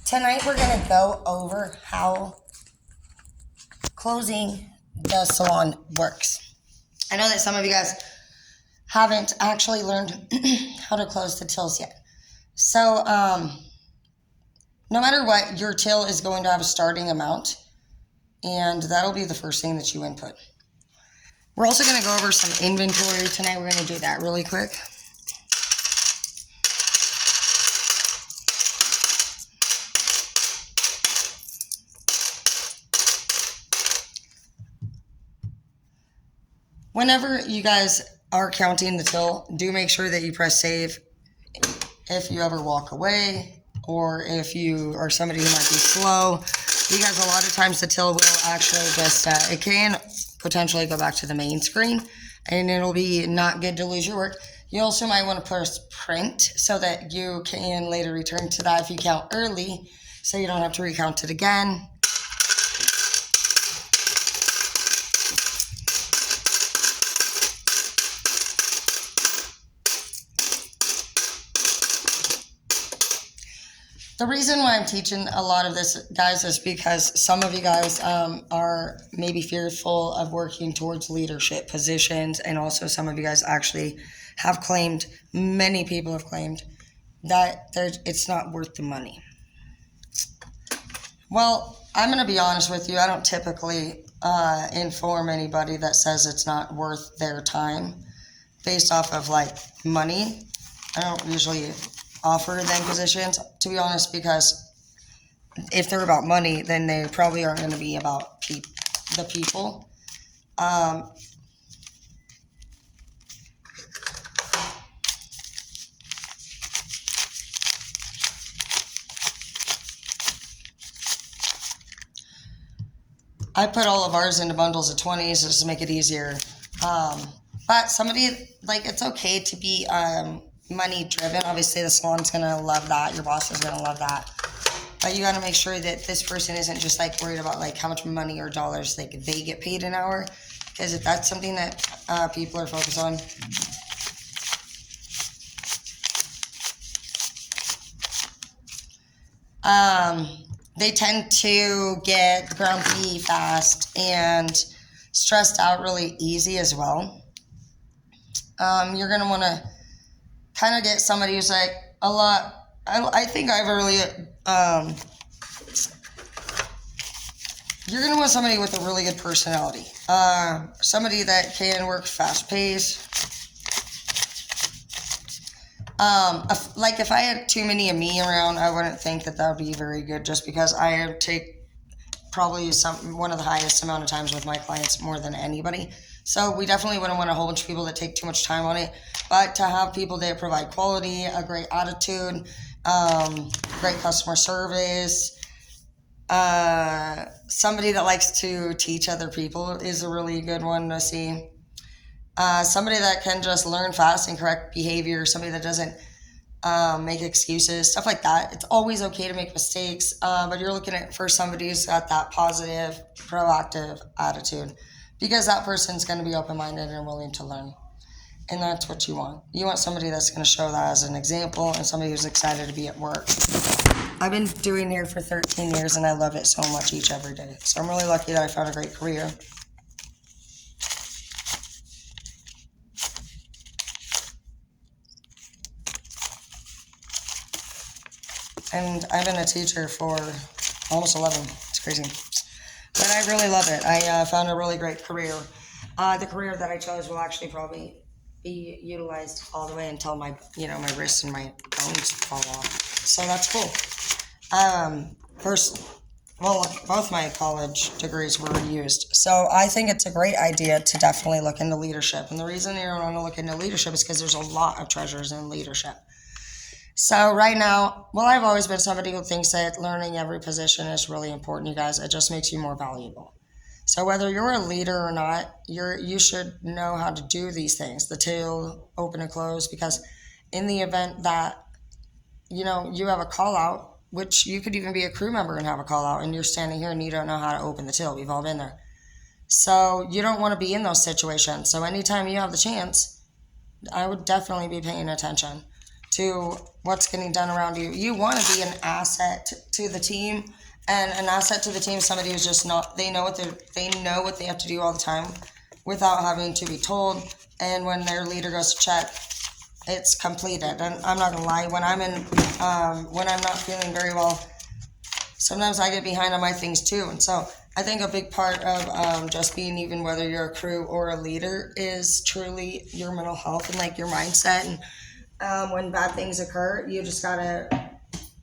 Tonight we're going to go over how closing the salon works. I know that some of you guys haven't actually learned how to close the tills yet. So no matter what, your till is going to have a starting amount, and that'll be the first thing that you input. We're also going to go over some inventory tonight. We're going to do that really quick. Whenever you guys are counting the till, do make sure that you press save if you ever walk away or if you are somebody who might be slow, because a lot of times the till will actually just, it can potentially go back to the main screen and it'll be not good to lose your work. You also might want to press print so that you can later return to that if you count early, so you don't have to recount it again. The reason why I'm teaching a lot of this, guys, is because some of you guys are maybe fearful of working towards leadership positions, and also some of you guys actually have claimed, many people have claimed, that it's not worth the money. Well, I'm going to be honest with you. I don't typically inform anybody that says it's not worth their time based off of like money. I don't usually offer them positions, to be honest, because if they're about money, then they probably aren't going to be about the people. I put all of ours into bundles of 20s just to make it easier. But somebody, like, it's okay to be money driven. Obviously, the salon's going to love that. Your boss is going to love that. But you got to make sure that this person isn't just like worried about like how much money or dollars they get paid an hour. Because if that's something that people are focused on, they tend to get grumpy fast and stressed out really easy as well. You're going to want to kind of get somebody who's like a lot. I think I've really, you're going to want somebody with a really good personality. Somebody that can work fast paced. Like if I had too many of me around, I wouldn't think that would be very good, just because I take probably one of the highest amount of times with my clients, more than anybody. So we definitely wouldn't want a whole bunch of people that take too much time on it. But to have people that provide quality, a great attitude, great customer service, somebody that likes to teach other people is a really good one to see. Somebody that can just learn fast and correct behavior, somebody that doesn't make excuses, stuff like that. It's always okay to make mistakes, but you're looking for somebody who's got that positive, proactive attitude, because that person's going to be open-minded and willing to learn. And that's what you want. You want somebody that's going to show that as an example, and somebody who's excited to be at work. I've been doing here for 13 years, and I love it so much every day. So I'm really lucky that I found a great career. And I've been a teacher for almost 11. It's crazy. But I really love it. I found a really great career. The career that I chose will actually probably be utilized all the way until my wrists and my bones fall off. So that's cool. Both my college degrees were used. So I think it's a great idea to definitely look into leadership. And the reason you want to look into leadership is because there's a lot of treasures in leadership. So right now, I've always been somebody who thinks that learning every position is really important, you guys. It just makes you more valuable. So whether you're a leader or not, you should know how to do these things, the till, open and close, because in the event that, you have a call out, which you could even be a crew member and have a call out, and you're standing here and you don't know how to open the till. We've all been there. So you don't want to be in those situations. So anytime you have the chance, I would definitely be paying attention. to what's getting done around you. You want to be an asset to the team, and an asset to the team is somebody who's just not, they know what they have to do all the time without having to be told. And when their leader goes to check, it's completed. And I'm not gonna lie, when I'm not feeling very well, sometimes I get behind on my things too. And so I think a big part of just being, even whether you're a crew or a leader, is truly your mental health and like your mindset. And when bad things occur, you just gotta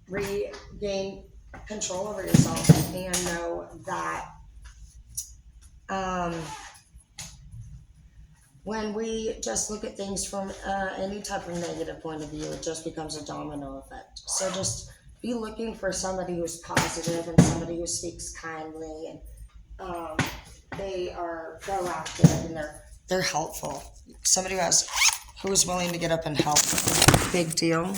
regain control over yourself and know that when we just look at things from any type of negative point of view, it just becomes a domino effect. So just be looking for somebody who's positive and somebody who speaks kindly, and they are proactive and they're helpful. Somebody who is willing to get up and help. Big deal.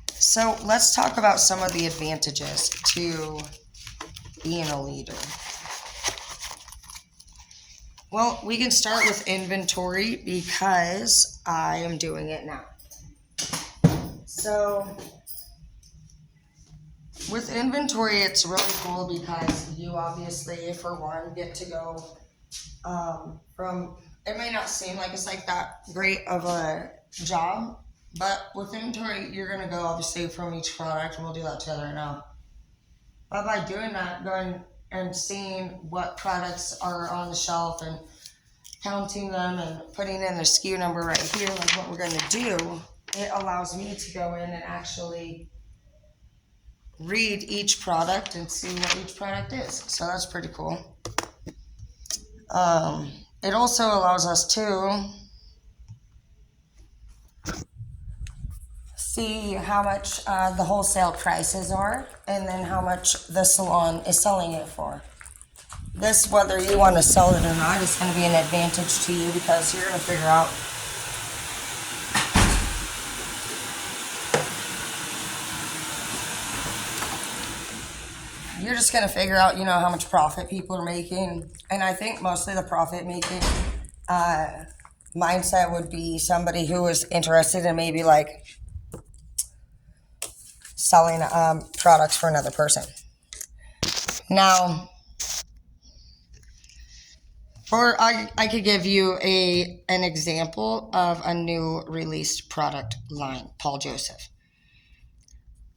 So let's talk about some of the advantages to being a leader. Well, we can start with inventory because I am doing it now. So with inventory, it's really cool because you obviously, for one, get to go from, it may not seem like it's like that great of a job, but with inventory, you're going to go obviously from each product, and we'll do that together right now. But by doing that, going and seeing what products are on the shelf and counting them and putting in the SKU number right here, like what we're going to do, it allows me to go in and actually read each product and see what each product is. So that's pretty cool. It also allows us to see how much the wholesale prices are, and then how much the salon is selling it for. This, whether you want to sell it or not, is going to be an advantage to you because you're going to figure out how much profit people are making. And I think mostly the profit making mindset would be somebody who is interested in maybe like selling products for another person. Now, I could give you an example of a new released product line, Paul Joseph.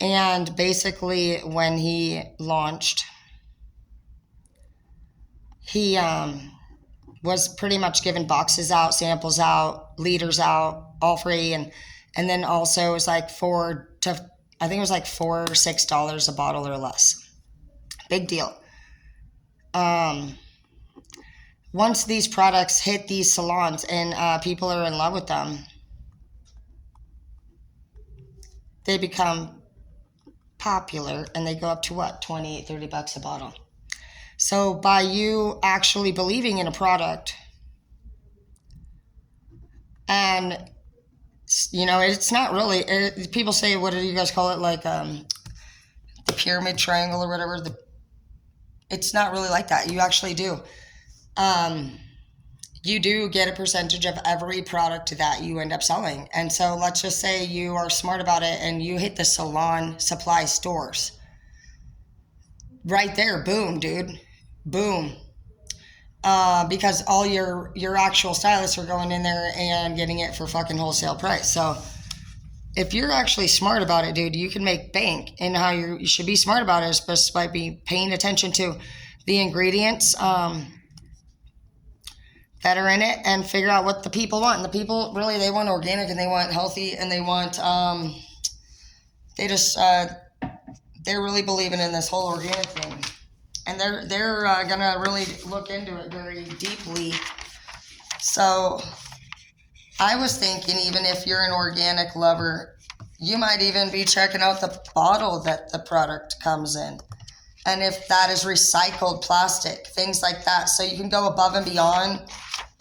And basically, when he launched, he was pretty much giving boxes out, samples out, liters out, all free, and then also it was like $4 or $6 a bottle or less. Big deal. Once these products hit these salons and people are in love with them, they become popular and they go up to what, $28, $30 a bottle. So by you actually believing in a product, and it's not really, people say, what do you guys call it, like the pyramid triangle or whatever, it's not really like that. You actually do. You do get a percentage of every product that you end up selling. And so let's just say you are smart about it and you hit the salon supply stores. Right there, boom, dude. Boom. Because all your actual stylists are going in there and getting it for fucking wholesale price. So if you're actually smart about it, dude, you can make bank. And how you should be smart about it is just by paying attention to the ingredients that are in it and figure out what the people want. And the people really, they want organic and they want healthy and they want, they're really believing in this whole organic thing. And they're gonna really look into it very deeply. So I was thinking, even if you're an organic lover, you might even be checking out the bottle that the product comes in. And if that is recycled plastic, things like that. So you can go above and beyond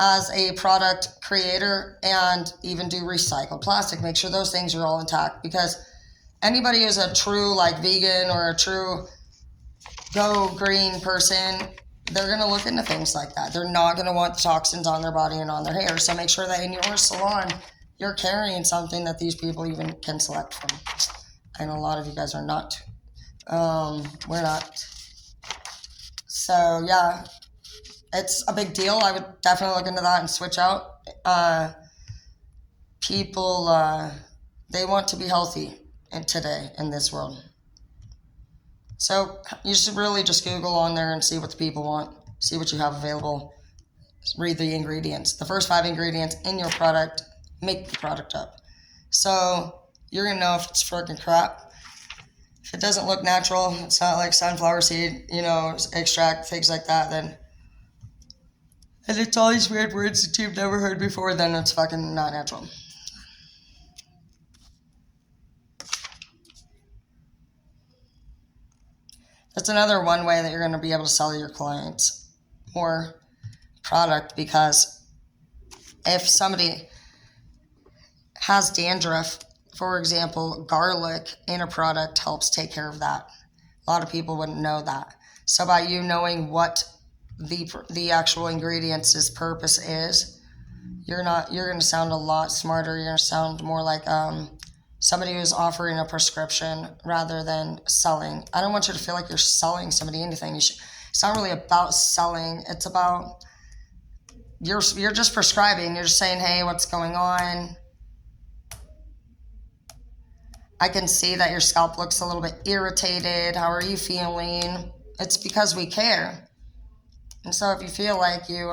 as a product creator and even do recycled plastic. Make sure those things are all intact, because anybody who's a true like vegan or a true go green person, they're going to look into things like that. They're not going to want the toxins on their body and on their hair. So make sure that in your salon, you're carrying something that these people even can select from. I know a lot of you guys are not. We're not. So yeah, it's a big deal. I would definitely look into that and switch out. People, they want to be healthy today in this world. So you should really just Google on there and see what the people want, see what you have available, read the ingredients. The first 5 ingredients in your product make the product up. So you're going to know if it's freaking crap. If it doesn't look natural, it's not like sunflower seed, extract, things like that, then, and it's all these weird words that you've never heard before, then it's fucking not natural. That's another one way that you're going to be able to sell your clients more product, because if somebody has dandruff, for example, garlic in a product helps take care of that. A lot of people wouldn't know that. So by you knowing what the actual ingredients' purpose is, you're going to sound a lot smarter. You're going to sound more like somebody who's offering a prescription rather than selling. I don't want you to feel like you're selling somebody anything. It's not really about selling. It's about you're just prescribing. You're just saying, hey, what's going on? I can see that your scalp looks a little bit irritated. How are you feeling? It's because we care. And so if you feel like you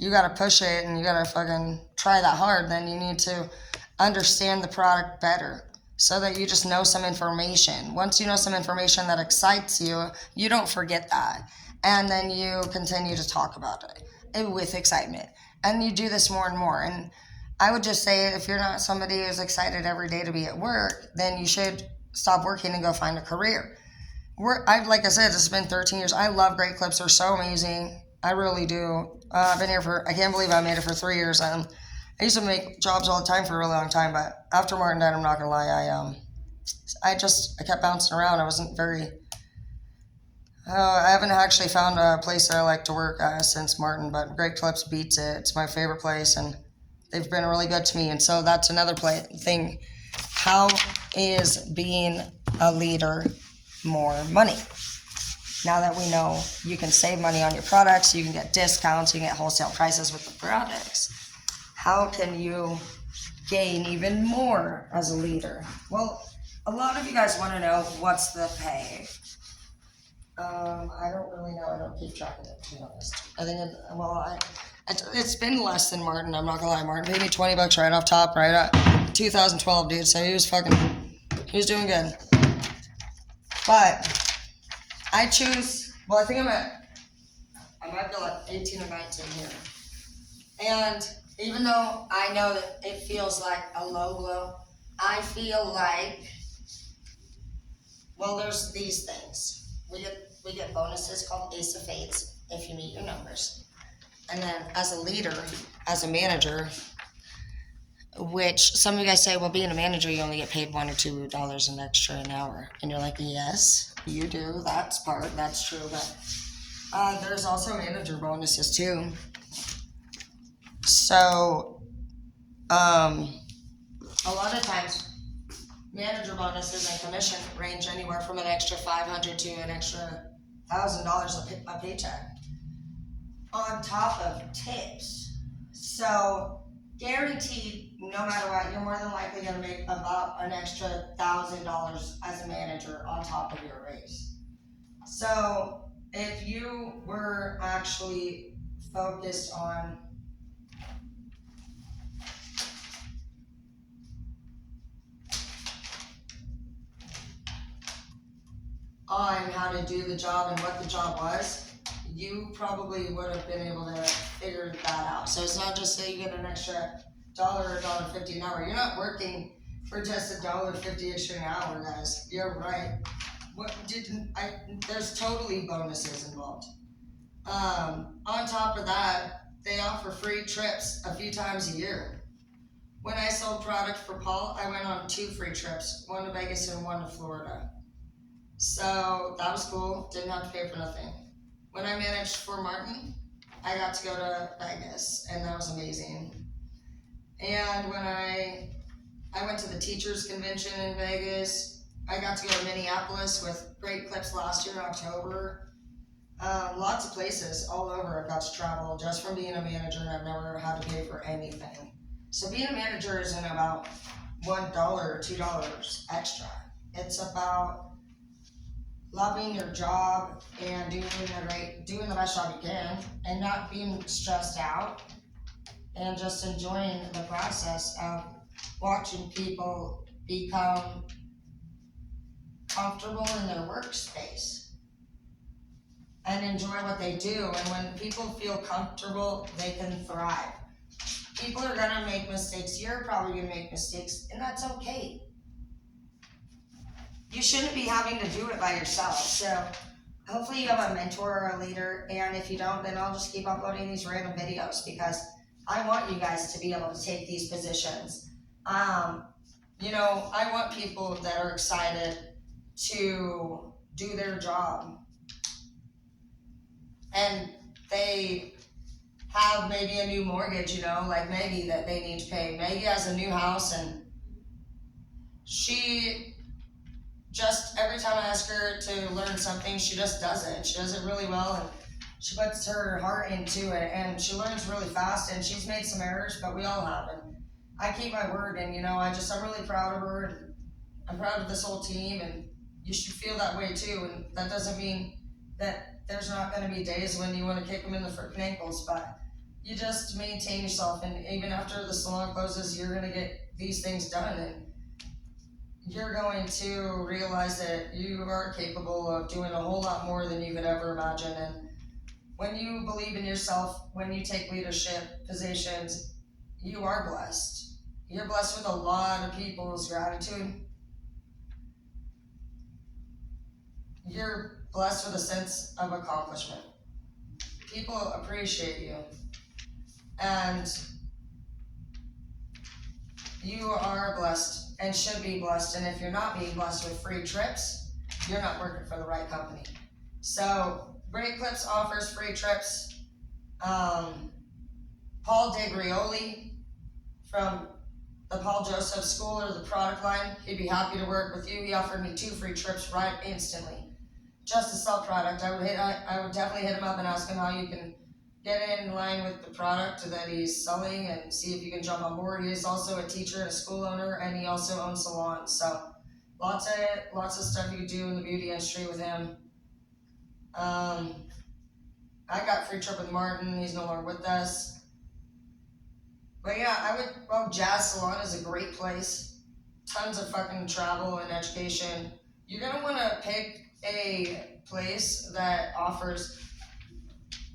got to push it and you got to fucking try that hard, then you need to understand the product better so that you just know some information. Once you know some information that excites you, you don't forget that. And then you continue to talk about it with excitement. And you do this more and more. And I would just say, if you're not somebody who's excited every day to be at work, then you should stop working and go find a career. Like I said, it's been 13 years. I love Great Clips. They're so amazing. I really do. I've been here I can't believe I made it for 3 years. I used to make jobs all the time for a really long time, but after Martin died, I'm not going to lie, I kept bouncing around. I wasn't very, I haven't actually found a place that I like to work since Martin, but Great Clips beats it. It's my favorite place, and they've been really good to me. And so that's another thing. How is being a leader more money? Now that we know you can save money on your products, you can get discounts, you can get wholesale prices with the products. How can you gain even more as a leader? Well, a lot of you guys want to know what's the pay. I don't really know. I don't keep track of it, to be honest. I think it's been less than Martin. I'm not gonna lie. Martin paid me $20 right off top, right at 2012, dude. So he was doing good. But I choose. Well, I think I might be like 18 or 19 here. And even though I know that it feels like a low blow, I feel like, well, there's these things. We get bonuses called Ace of Fates if you meet your numbers. And then as a leader, as a manager, which some of you guys say, well, being a manager, you only get paid $1 or $2 an extra an hour. And you're like, yes, you do. That's true. But there's also manager bonuses too. So, a lot of times, manager bonuses and commission range anywhere from an extra $500 to an extra $1,000 a paycheck, on top of tips. So, guaranteed, no matter what, you're more than likely going to make about an extra $1,000 as a manager on top of your raise. So, if you were actually focused on how to do the job and what the job was, you probably would have been able to figure that out. So it's not just that you get an extra $1 or $1.50 an hour. You're not working for just $1.50 extra an hour, guys. You're right. There's totally bonuses involved. On top of that, they offer free trips a few times a year. When I sold product for Paul, I went on 2 free trips, one to Vegas and one to Florida. So that was cool. Didn't have to pay for nothing. When I managed for Martin, I got to go to Vegas, and that was amazing. And when I went to the teachers convention in Vegas, I got to go to Minneapolis with Great Clips last year in October. Lots of places all over I've got to travel just from being a manager, and I've never had to pay for anything. So being a manager isn't about $1 or $2 extra. It's about loving your job and doing the best job you can, and not being stressed out, and just enjoying the process of watching people become comfortable in their workspace and enjoy what they do. And when people feel comfortable, they can thrive. People are gonna make mistakes. You're probably gonna make mistakes, and that's okay. You shouldn't be having to do it by yourself. So hopefully you have a mentor or a leader, and if you don't, then I'll just keep uploading these random videos because I want you guys to be able to take these positions. I want people that are excited to do their job, and they have maybe a new mortgage, like maybe that they need to pay. Maggie has a new house, and she just, every time I ask her to learn something, she just does it. She does it really well, and she puts her heart into it, and she learns really fast, and she's made some errors, but we all have, and I keep my word, and I'm really proud of her, and I'm proud of this whole team, and you should feel that way too. And that doesn't mean that there's not going to be days when you want to kick them in the freaking ankles, but you just maintain yourself, and even after the salon closes, you're going to get these things done, and you're going to realize that you are capable of doing a whole lot more than you could ever imagine. And when you believe in yourself, when you take leadership positions, you are blessed. You're blessed with a lot of people's gratitude. You're blessed with a sense of accomplishment. People appreciate you. And you are blessed and should be blessed. And if you're not being blessed with free trips, you're not working for the right company. So Great Clips offers free trips. Paul DeGrioli from the Paul Joseph School or the product line, he'd be happy to work with you. He offered me 2 free trips right instantly, just to sell product. I would definitely hit him up and ask him how you can get in line with the product that he's selling and see if you can jump on board. He is also a teacher and a school owner, and he also owns salons. So lots of stuff you can do in the beauty industry with him. I got free trip with Martin. He's no longer with us. But yeah, Jazz Salon is a great place. Tons of fucking travel and education. You're gonna want to pick a place that offers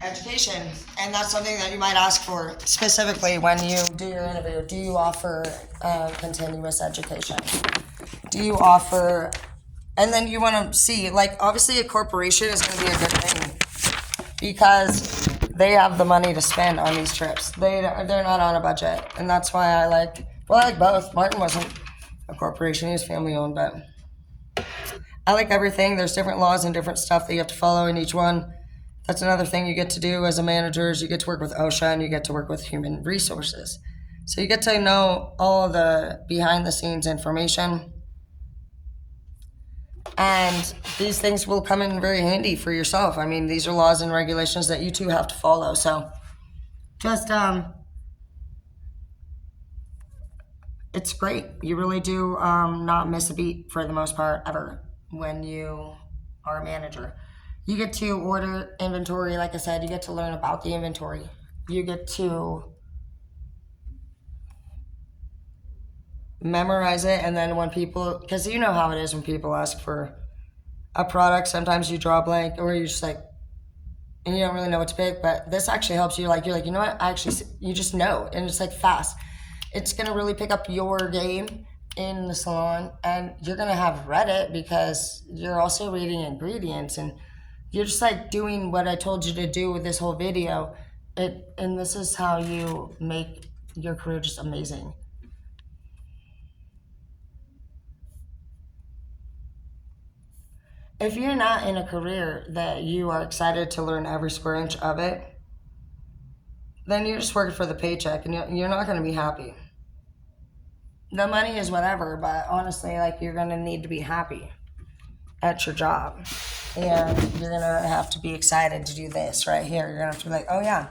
education, and that's something that you might ask for specifically when you do your interview. Do you offer continuous education? Do you offer, and then you want to see, like, obviously a corporation is going to be a good thing because they have the money to spend on these trips. They're not on a budget, and that's why I like both. Martin wasn't a corporation, he was family owned, but I like everything. There's different laws and different stuff that you have to follow in each one. That's another thing you get to do as a manager is you get to work with OSHA and you get to work with human resources. So you get to know all the behind the scenes information. And these things will come in very handy for yourself. I mean, these are laws and regulations that you too have to follow. So just, it's great. You really do not miss a beat for the most part ever when you are a manager. You get to order inventory, like I said, you get to learn about the inventory. You get to memorize it, and then when people, because you know how it is when people ask for a product, sometimes you draw a blank or you're just like, and you don't really know what to pick, but this actually helps you. You're like, you know what, you just know, and it's like fast. It's going to really pick up your game in the salon, and you're going to have read it because you're also reading ingredients, and you're just like doing what I told you to do with this whole video. And this is how you make your career just amazing. If you're not in a career that you are excited to learn every square inch of it, then you're just working for the paycheck and you're not going to be happy. the money is whatever, but honestly, like, you're gonna need to be happy at your job. And you're gonna have to be excited to do this right here. You're gonna have to be like, oh yeah.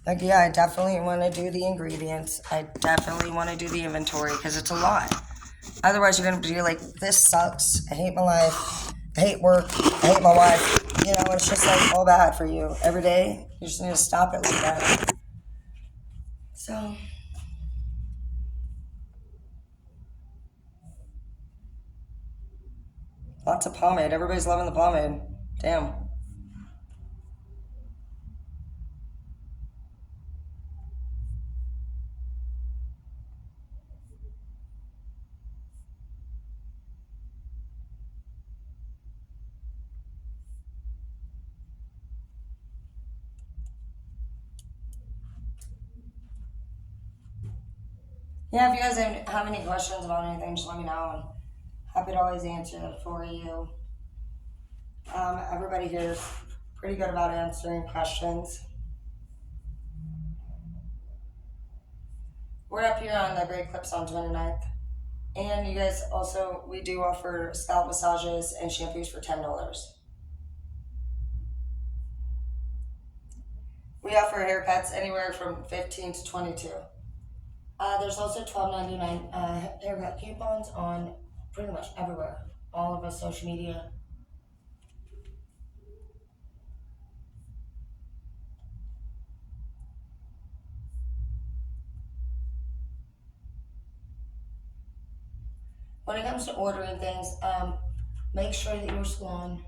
Like, yeah, I definitely want to do the ingredients. I definitely want to do the inventory because it's a lot. Otherwise, you're going to be like, this sucks. I hate my life. I hate work. I hate my wife. You know, it's just like all bad for you every day. You just need to stop it like that. So, lots of pomade. Everybody's loving the pomade. Damn. Yeah, if you guys have any questions about anything, just let me know. And happy to always answer it for you. Everybody here is pretty good about answering questions. We're up here on the Great Clips on 29th. And you guys also, we do offer scalp massages and shampoos for $10. We offer haircuts anywhere from 15 to 22. There's also $12.99 haircut coupons on pretty much everywhere, all of our social media. When it comes to ordering things, make sure that your salon,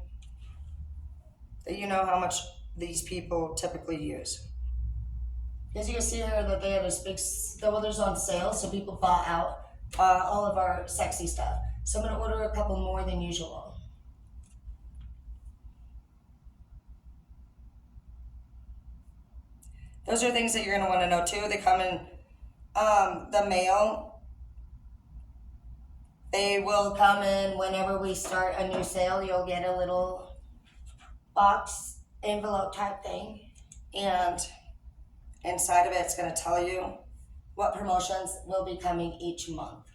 that you know how much these people typically use. As you can see here that they have this big, well, there's on sale, so people bought out all of our sexy stuff. So I'm going to order a couple more than usual. Those are things that you're going to want to know too. They come in the mail. They will come in whenever we start a new sale. You'll get a little box envelope type thing, and inside of it, it's going to tell you what promotions will be coming each month.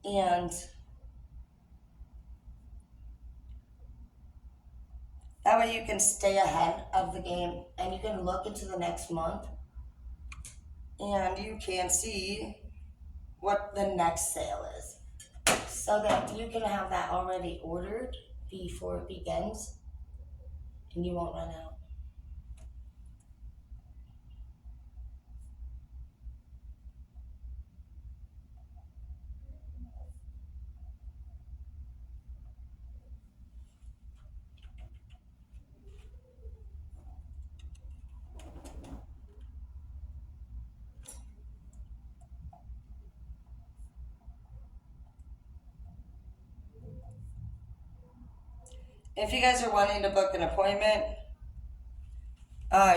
And that way you can stay ahead of the game and you can look into the next month and you can see what the next sale is, so that you can have that already ordered before it begins and you won't run out. If you guys are wanting to book an appointment,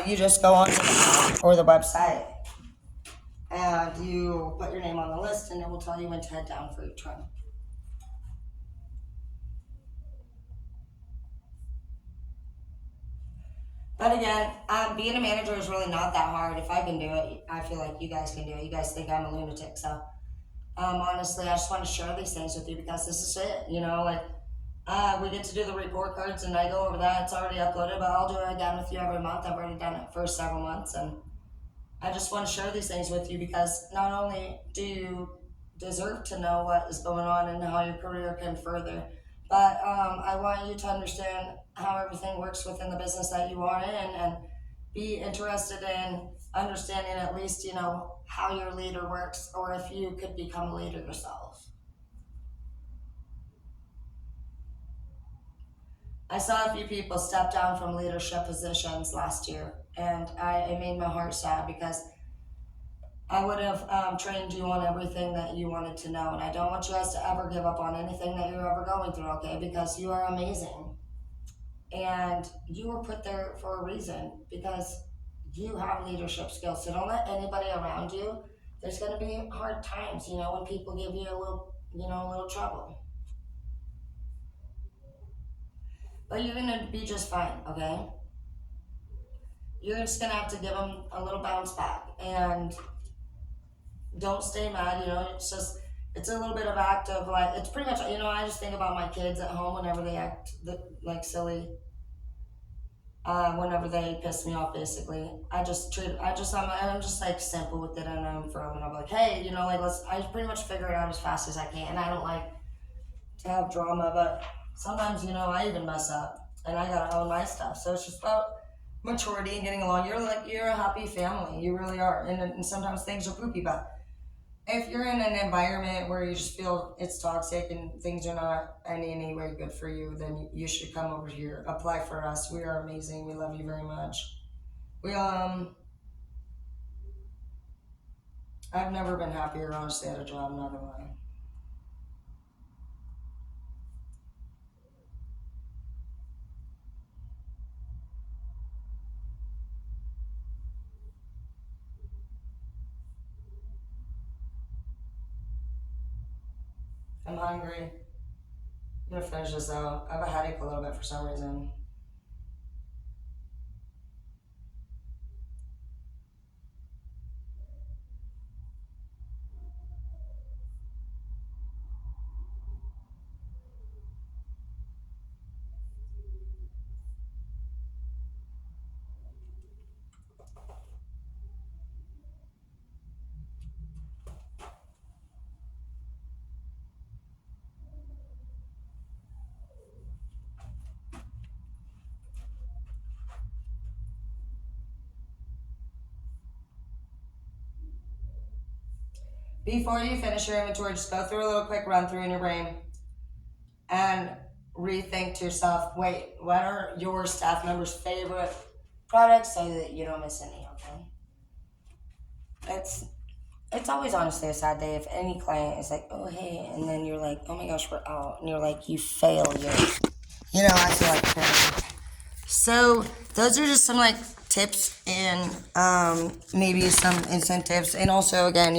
you just go on to the app or the website and you put your name on the list and it will tell you when to head down for each one. But again, being a manager is really not that hard. If I can do it, I feel like you guys can do it. You guys think I'm a lunatic, so honestly, I just want to share these things with you because this is it. You know, like we get to do the report cards and I go over that. It's already uploaded, but I'll do it again with you every month. I've already done it for several months, and I just want to share these things with you because not only do you deserve to know what is going on and how your career can further, but I want you to understand how everything works within the business that you are in and be interested in understanding at least, you know, how your leader works or if you could become a leader yourself. I saw a few people step down from leadership positions last year, and it made my heart sad because I would have trained you on everything that you wanted to know, and I don't want you guys to ever give up on anything that you're ever going through, okay? Because you are amazing, and you were put there for a reason because you have leadership skills. So don't let anybody around you. There's going to be hard times, you know, when people give you a little trouble. But you're going to be just fine, okay? You're just going to have to give them a little bounce back and don't stay mad, you know. It's just, It's a little bit of act of like, it's pretty much, I just think about my kids at home whenever they act like silly, whenever they piss me off, basically. I'm just like simple with it, and I'm firm, and I'm like, hey, like, I pretty much figure it out as fast as I can, and I don't like to have drama, but sometimes, I even mess up, and I gotta own my stuff, so it's just about maturity and getting along. You're a happy family, you really are, and sometimes things are poopy, but if you're in an environment where you just feel it's toxic and things are not any way good for you, then you should come over here. Apply for us. We are amazing. We love you very much. We I've never been happier, honestly, at a job. I'm not gonna lie. I'm hungry. I'm gonna finish this out. I have a headache a little bit for some reason. Before you finish your inventory, just go through a little quick run through in your brain and rethink to yourself, wait, what are your staff members' favorite products so that you don't miss any, okay? It's always honestly a sad day if any client is like, oh hey, and then you're like, oh my gosh, we're out, and you're like, you failure. I feel like failure. So those are just some like tips and maybe some incentives, and also again,